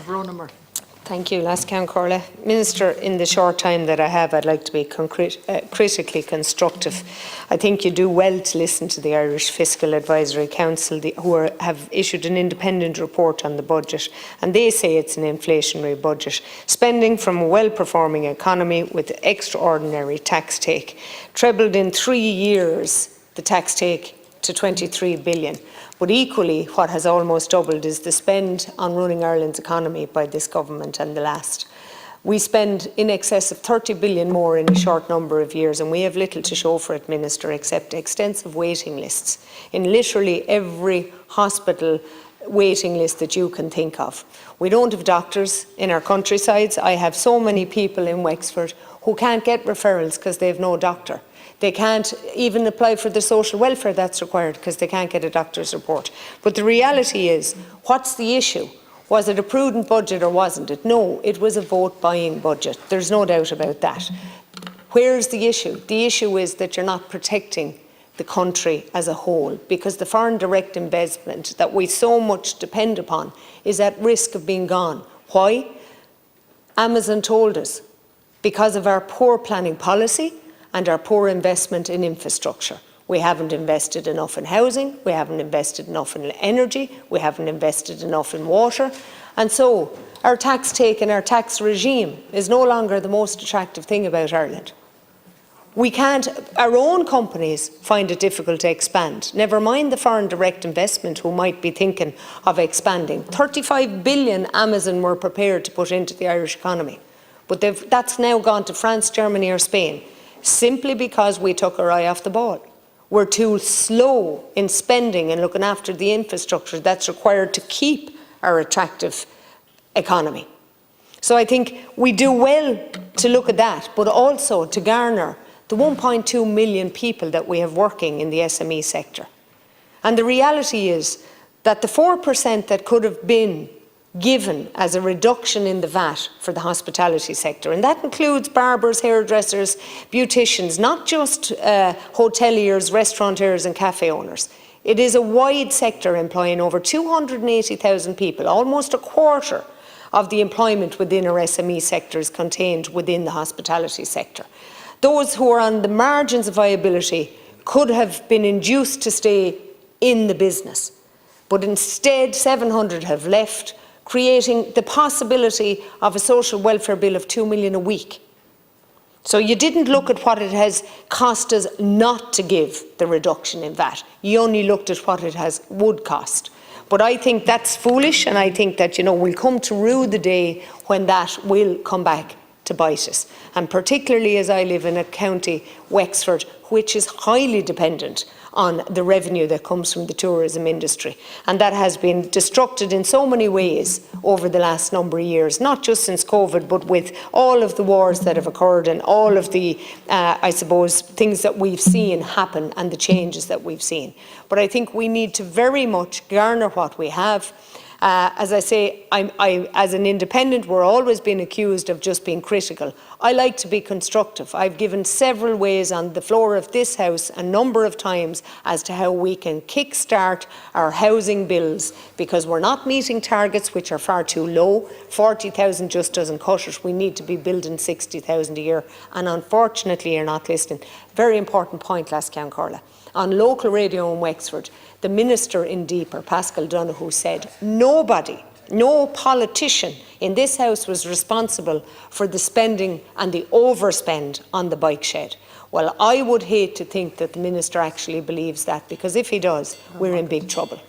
Verona Murphy. Thank you, Lascan Corla. Minister, in the short time that I have, I'd like to be critically constructive. I think you do well to listen to the Irish Fiscal Advisory Council, who have issued an independent report on the budget, and they say it's an inflationary budget. Spending from a well-performing economy with extraordinary tax take. Trebled in 3 years, the tax take to 23 billion. But equally, what has almost doubled is the spend on running Ireland's economy by this government and the last. We spend in excess of 30 billion more in a short number of years, and we have little to show for it, Minister, except extensive waiting lists in literally every hospital waiting list that you can think of. We don't have doctors in our countrysides. I have so many people in Wexford who can't get referrals because they have no doctor. They can't even apply for the social welfare that's required because they can't get a doctor's report. But the reality is, what's the issue? Was it a prudent budget or wasn't it? No, it was a vote-buying budget. There's no doubt about that. Where's the issue? The issue is that you're not protecting the country as a whole, because the foreign direct investment that we so much depend upon is at risk of being gone. Why? Amazon told us, because of our poor planning policy and our poor investment in infrastructure. We haven't invested enough in housing, we haven't invested enough in energy, we haven't invested enough in water, and so our tax take and our tax regime is no longer the most attractive thing about Ireland. Our own companies find it difficult to expand, never mind the foreign direct investment who might be thinking of expanding. 35 billion Amazon were prepared to put into the Irish economy, but that's now gone to France, Germany or Spain, simply because we took our eye off the ball. We're too slow in spending and looking after the infrastructure that's required to keep our attractive economy. So I think we do well to look at that, but also to garner the 1.2 million people that we have working in the SME sector. And the reality is that the 4% that could have been given as a reduction in the VAT for the hospitality sector, and that includes barbers, hairdressers, beauticians, not just hoteliers, restaurateurs and cafe owners. It is a wide sector employing over 280,000 people. Almost a quarter of the employment within our SME sector is contained within the hospitality sector. Those who are on the margins of viability could have been induced to stay in the business, but instead 700 have left, creating the possibility of a social welfare bill of 2 million a week. So you didn't look at what it has cost us not to give the reduction in VAT. You only looked at what it would cost. But I think that's foolish, and I think that, we'll come to rue the day when that will come back to bite us. And particularly as I live in a county, Wexford, which is highly dependent on the revenue that comes from the tourism industry. And that has been destructed in so many ways over the last number of years, not just since COVID, but with all of the wars that have occurred and all of the, I suppose, things that we've seen happen and the changes that we've seen. But I think we need to very much garner what we have. As I say, as an independent, we're always being accused of just being critical. I like to be constructive. I've given several ways on the floor of this House a number of times as to how we can kickstart our housing bills, because we're not meeting targets which are far too low. 40,000 just doesn't cut it. We need to be building 60,000 a year, and unfortunately you're not listening. Very important point, Lascan Corla. On local radio in Wexford, the Minister in Deeper, Pascal Donoghue, said nobody, no politician in this House was responsible for the spending and the overspend on the bike shed. Well, I would hate to think that the Minister actually believes that, because if he does, we're in big trouble.